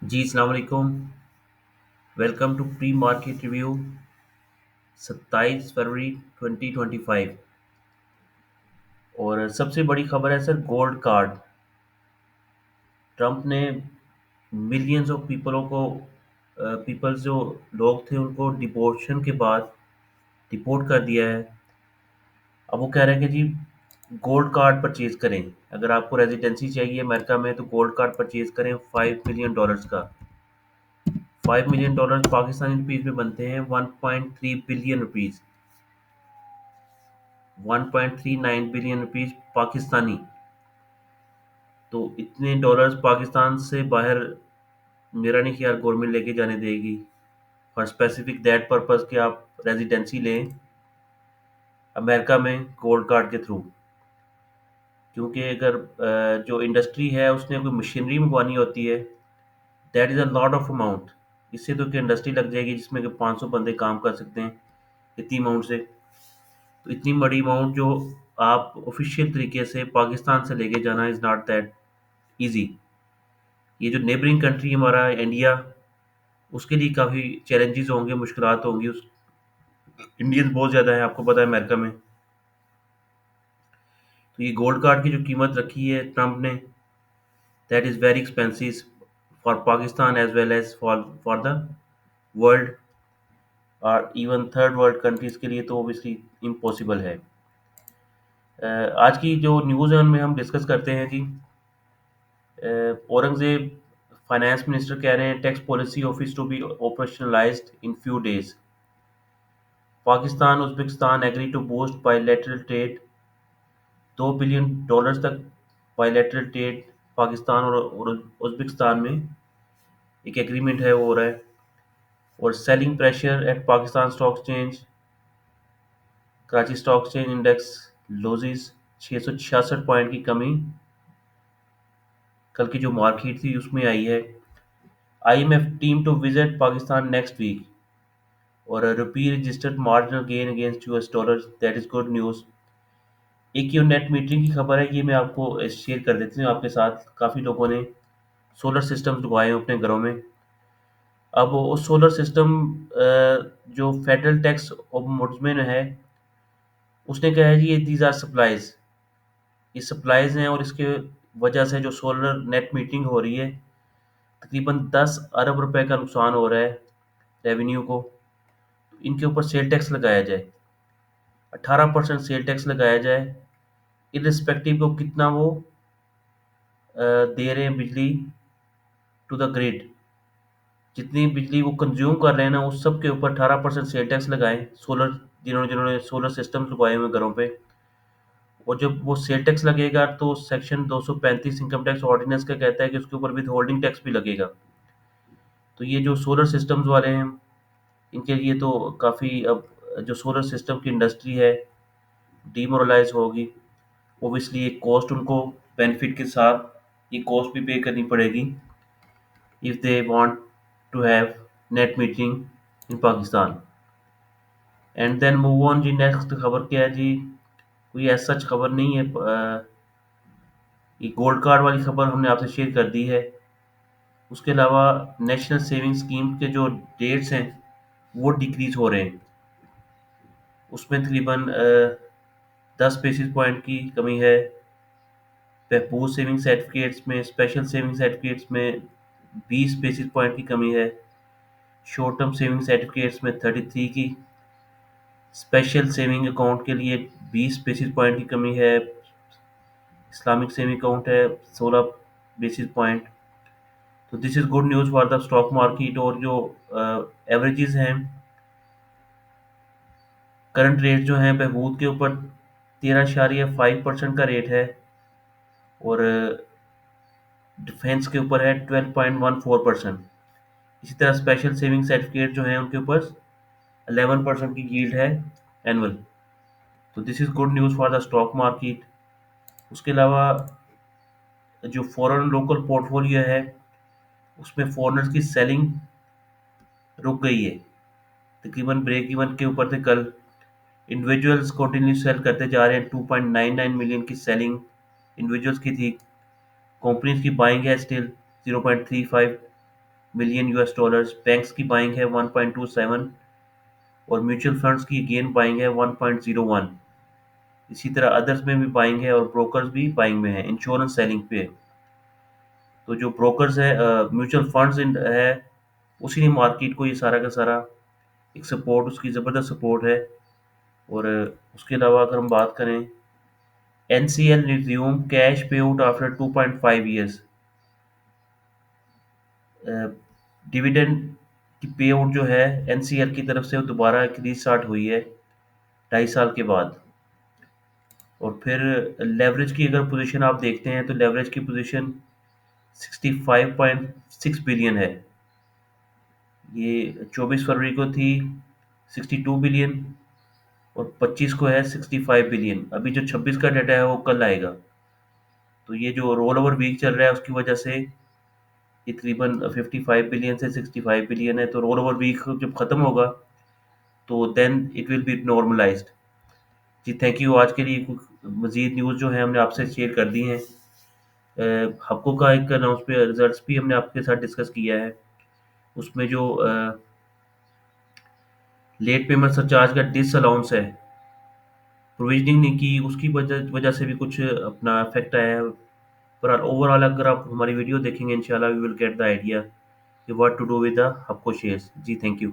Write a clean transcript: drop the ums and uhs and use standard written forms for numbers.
जी अस्सलाम वालेकुम। Welcome to pre market review 27 फरवरी 2025। और सबसे बड़ी खबर है सर, गोल्ड कार्ड। ट्रंप ने मिलियंस ऑफ पीपल्स जो लोग थे उनको डिपोर्शन के बाद डिपोर्ट कर दिया है। अब वो कह रहे हैं कि जी गोल्ड कार्ड परचेज करें। अगर आपको रेजिडेंसी चाहिए अमेरिका में तो गोल्ड कार्ड परचेज करें $5 मिलियन का। $5 मिलियन पाकिस्तानी रुपीज में बनते हैं 1.3 billion rupees. 1.39 billion rupees Pakistani. तो इतने डॉलर्स पाकिस्तान से बाहर मेरा नहीं ख्याल गवर्नमेंट लेके जाने देगी फॉर स्पेसिफिक दैट पर्पस कि आप रेजिडेंसी लें अमेरिका में गोल्ड कार्ड के थ्रू। क्योंकि अगर जो इंडस्ट्री है उसने कोई मशीनरी मंगवानी होती है, that is a lot of amount. इससे तो कि इंडस्ट्री लग जाएगी जिसमें कि 500 बंदे काम कर सकते हैं इतनी अमाउंट से। तो इतनी बड़ी अमाउंट जो आप ऑफिशियल तरीके से पाकिस्तान से लेके जाना इज़ नॉट दैट ईजी। ये जो नेबरिंग कंट्री हमारा इंडिया, उसके लिए काफ़ी चैलेंजेस होंगे, मुश्किलात होंगी। उस इंडियंस बहुत ज़्यादा हैं, आपको पता है अमेरिका में। तो ये गोल्ड कार्ड की जो कीमत रखी है ट्रंप ने, that is very expensive for Pakistan as well as for the world. और इवन थर्ड वर्ल्ड कंट्रीज़ के लिए तो ओबियसली इम्पॉसिबल है। आज की जो न्यूज़ है उनमें हम डिस्कस करते हैं जी। औरंगजेब फाइनेंस मिनिस्टर कह रहे हैं tax policy office to be operationalised in few days. Pakistan Uzbekistan agree to boost bilateral trade. $2 billion तक बायलैटरल ट्रेड पाकिस्तान और उज्बेकिस्तान में एक एग्रीमेंट है वो हो रहा है। और selling pressure at Pakistan stock exchange, Karachi stock exchange index losses 666 point की कमी कल की जो मार्केट थी उसमें आई है। IMF team to visit Pakistan next week. और rupee registered marginal gain against US dollar, that is good news. एक ये नेट मीटरिंग की खबर है, ये मैं आपको शेयर कर देती हूँ आपके साथ। काफ़ी लोगों ने सोलर सिस्टम लगवाए हैं अपने घरों में। अब वो सोलर सिस्टम जो फेडरल टैक्स ओम्बुड्समैन है उसने कहा है जी ये दीज आर सप्लाईज, ये सप्लाईज हैं। और इसके वजह से जो सोलर नेट मीटरिंग हो रही है तकरीबन 10 अरब रुपए का नुकसान हो रहा है रेवेन्यू को। इनके ऊपर सेल टैक्स लगाया जाए, 18% सेल टैक्स लगाया जाए, इरिस्पेक्टिव को कितना वो दे रहे हैं बिजली टू द ग्रिड। जितनी बिजली वो कंज्यूम कर रहे हैं ना उस सब के ऊपर 18% सेल टैक्स लगाएं। सोलर जिन्होंने जिन्होंने सोलर सिस्टम लगवाए हुए घरों पे, और जब वो सेल टैक्स लगेगा तो सेक्शन 235 इनकम टैक्स ऑर्डिनेंस का कहता है कि उसके ऊपर विद होल्डिंग टैक्स भी लगेगा। तो ये जो सोलर सिस्टम्स वाले हैं इनके लिए तो काफ़ी अब जो सोलर सिस्टम की इंडस्ट्री है डीमोरलाइज होगी। ओबियसली ये कॉस्ट उनको बेनिफिट के साथ ये कॉस्ट भी पे करनी पड़ेगी if they want to have net metering in Pakistan. And then move on जी। नेक्स्ट खबर क्या है जी? कोई ऐसा सच खबर नहीं है। ये गोल्ड कार्ड वाली खबर हमने आपसे शेयर कर दी है। उसके अलावा नेशनल सेविंग स्कीम के जो डेट्स हैं वो डिक्रीज हो रहे हैं। उसमें तकरीबन 10 बेसिस पॉइंट की कमी है। बहबूद सेविंग सर्टिफिकेट्स में, स्पेशल सेविंग सर्टिफिकेट्स में 20 बेसिस पॉइंट की कमी है। शॉर्ट टर्म सेविंग सर्टिफिकेट्स में 33 की, स्पेशल सेविंग अकाउंट के लिए 20 बेसिस पॉइंट की कमी है। इस्लामिक सेविंग अकाउंट है 16 बेसिस पॉइंट। तो this is good news for the stock market. और जो एवरेजेस हैं, करंट रेट जो हैं बहबूद के ऊपर 13.5% का रेट है। और डिफेंस के ऊपर है 12.14%। इसी तरह स्पेशल सेविंग सर्टिफिकेट जो हैं उनके ऊपर 11% की यील्ड है एनुअल। तो this is good news for the stock market. उसके अलावा जो फॉरेन लोकल पोर्टफोलियो है उसमें फॉरेनर्स की सेलिंग रुक गई है, तकरीबन ब्रेक इवन के ऊपर थे कल। इंडिविजुअल्स कंटिन्यू सेल करते जा रहे हैं। 2.99 मिलियन की सेलिंग इंडिविजुअल्स की थी। कंपनीज की बाइंग है still 0.35। Million US dollars. Banks की बाइंग है 1.27 और म्यूचुअल फंड्स की अगेन बाइंग है 1.01। इसी तरह अदर्स में भी बाइंग है और ब्रोकर्स भी बाइंग में है, इंश्योरेंस सेलिंग पे है। तो जो ब्रोकर्स है, म्यूचुअल फंड्स है, उसी ने मार्केट को ये सारा का सारा एक सपोर्ट, उसकी ज़बरदस्त सपोर्ट है। और उसके अलावा अगर हम बात करें, एनसीएल रिज्यूम कैश पे आउट आफ्टर 2.5 ईयर्स। डिविडेंड की पे आउट जो है एनसीएल की तरफ से वो दोबारा एक रीस्टार्ट हुई है 2.5 साल के बाद। और फिर लेवरेज की अगर पोजीशन आप देखते हैं तो लेवरेज की पोजीशन 65.6 बिलियन है। ये 24 फरवरी को थी 62 बिलियन और 25 को है 65 बिलियन। अभी जो 26 का डाटा है वो कल आएगा। तो ये जो रोल ओवर वीक चल रहा है उसकी वजह से ये तकरीबन 55 बिलियन से 65 बिलियन है। तो रोल ओवर वीक जब खत्म होगा तो then it will be normalised. जी थैंक यू। आज के लिए कुछ मजीद न्यूज़ जो है हमने आपसे शेयर कर दी हैं। हफ्को का एक अनाउंस पे रिजल्ट्स भी हमने आपके साथ डिस्कस किया है। उसमें जो लेट पेमेंट सरचार्ज का डिस अलाउंस है, प्रोविजनिंग नहीं की, उसकी वजह वजह से भी कुछ अपना इफेक्ट आया है। पर ओवरऑल अगर आप हमारी वीडियो देखेंगे इंशाल्लाह we will get the idea कि what to do with the Hafco shares. जी थैंक यू।